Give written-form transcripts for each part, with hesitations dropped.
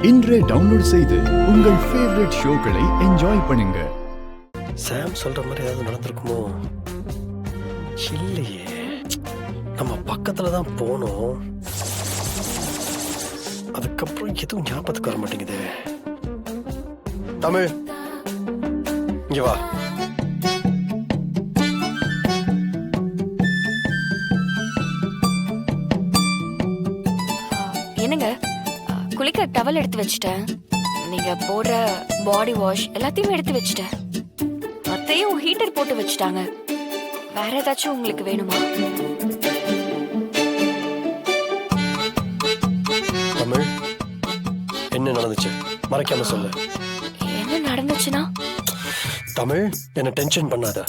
இன்றே டவுன்லோட் செய்து உங்கள் ஃபேவரட் ஷோக்களை என்ஜாய் பண்ணுங்க. சாம் சொல்ற மாதிரி ஏதாவது நடந்திருக்குமோ? இல்லையே, நம்ம பக்கத்துல தான் போனோம். அதுக்கப்புறம் எதுவும் ஞாபகத்துக்கு வர மாட்டேங்குது. தமிழ், இங்க வா. என்னங்க, குளிக்க டவல் எடுத்து வச்சுட்டேன். நீங்க போடுற பாடி வாஷ் எல்லாத்தையும் எடுத்து வச்சுட்டேன். அத்தையும் ஹீட்டர் போட்டு வச்சுட்டாங்க. வேற ஏதாச்சும் உங்களுக்கு வேணுமா? தமிழ், என்ன நடந்துச்சு? மறைக்காம சொல்லு. என்ன நடந்துச்சுன்னா? தமிழ், என்ன டென்ஷன் பண்ணாத.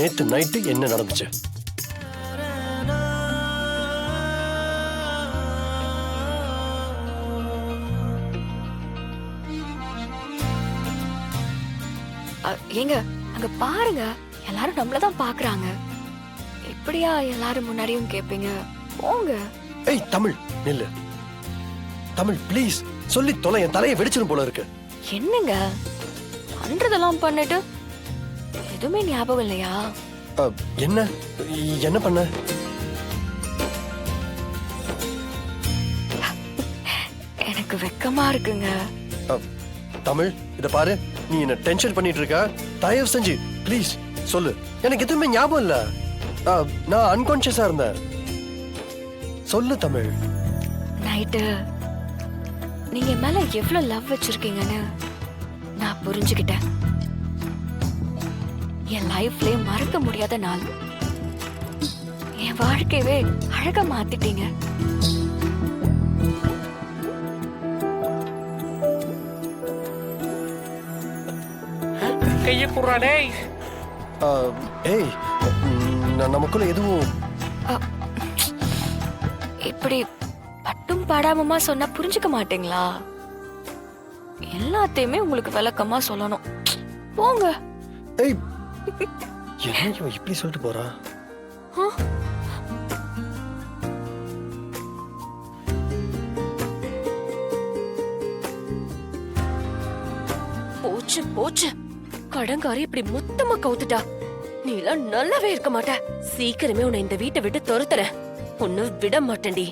நேத்து நைட்டு என்ன நடந்துச்சு? ஏங்க, அங்க பாருங்க, எல்லாரும் நம்மளதான் பாக்குறாங்க. எப்படியா எல்லாரும் முன்னாடியும் கேப்பீங்க? போங்க. ஏய் தமிழ், நில்லு. தமிழ் ப்ளீஸ் சொல்லி தொலை, என் தலையை வெடிச்சிடும் போல இருக்கு. என்னங்க பண்றதெல்லாம் பண்ணிட்டு எதுவுமே ஞாபகம் இல்லையா? என்ன என்ன பண்ண? எனக்கு வெக்கமா இருக்குங்க. தமிழ், இத பாரு, நீ என்ன டென்ஷன் பண்ணிட்டு இருக்க. தயவு செஞ்சு ப்ளீஸ் சொல்லு. எனக்கு எதுவுமே ஞாபகம் இல்ல. நான் அன்கான்ஷியஸா இருந்தேன். சொல்லு தமிழ். நைட்டு நீங்க மேல எவ்வளவு லவ் வச்சிருக்கீங்கன்னு நான் புரிஞ்சுக்கிட்டேன். என் லைஃப்ல மறக்க முடியாத நாள். என் வாழ்க்கையவே அழகா மாத்திட்டீங்க. கைய குறாடே. ஏய், நமக்குள்ள எதுவும் இப்படி பட்டும் பாடாமமா சொன்னா புரிஞ்சுக்க மாட்டீங்களா? எல்லாத்தையுமே உங்களுக்கு விளக்கமா சொல்லணும். போங்க. ஏய், என்ன இவன் இப்படி சொல்லிட்டு போறா? போச்சு போச்சு, கடங்காரி இப்படி மொத்தமா கவுத்துட்டா. நீ எல்லாம் நல்லாவே இருக்க மாட்ட. சீக்கிரமே உன்னை இந்த வீட்டை விட்டு துரத்துறேன். ஒன்னு விட மாட்டேன்டி.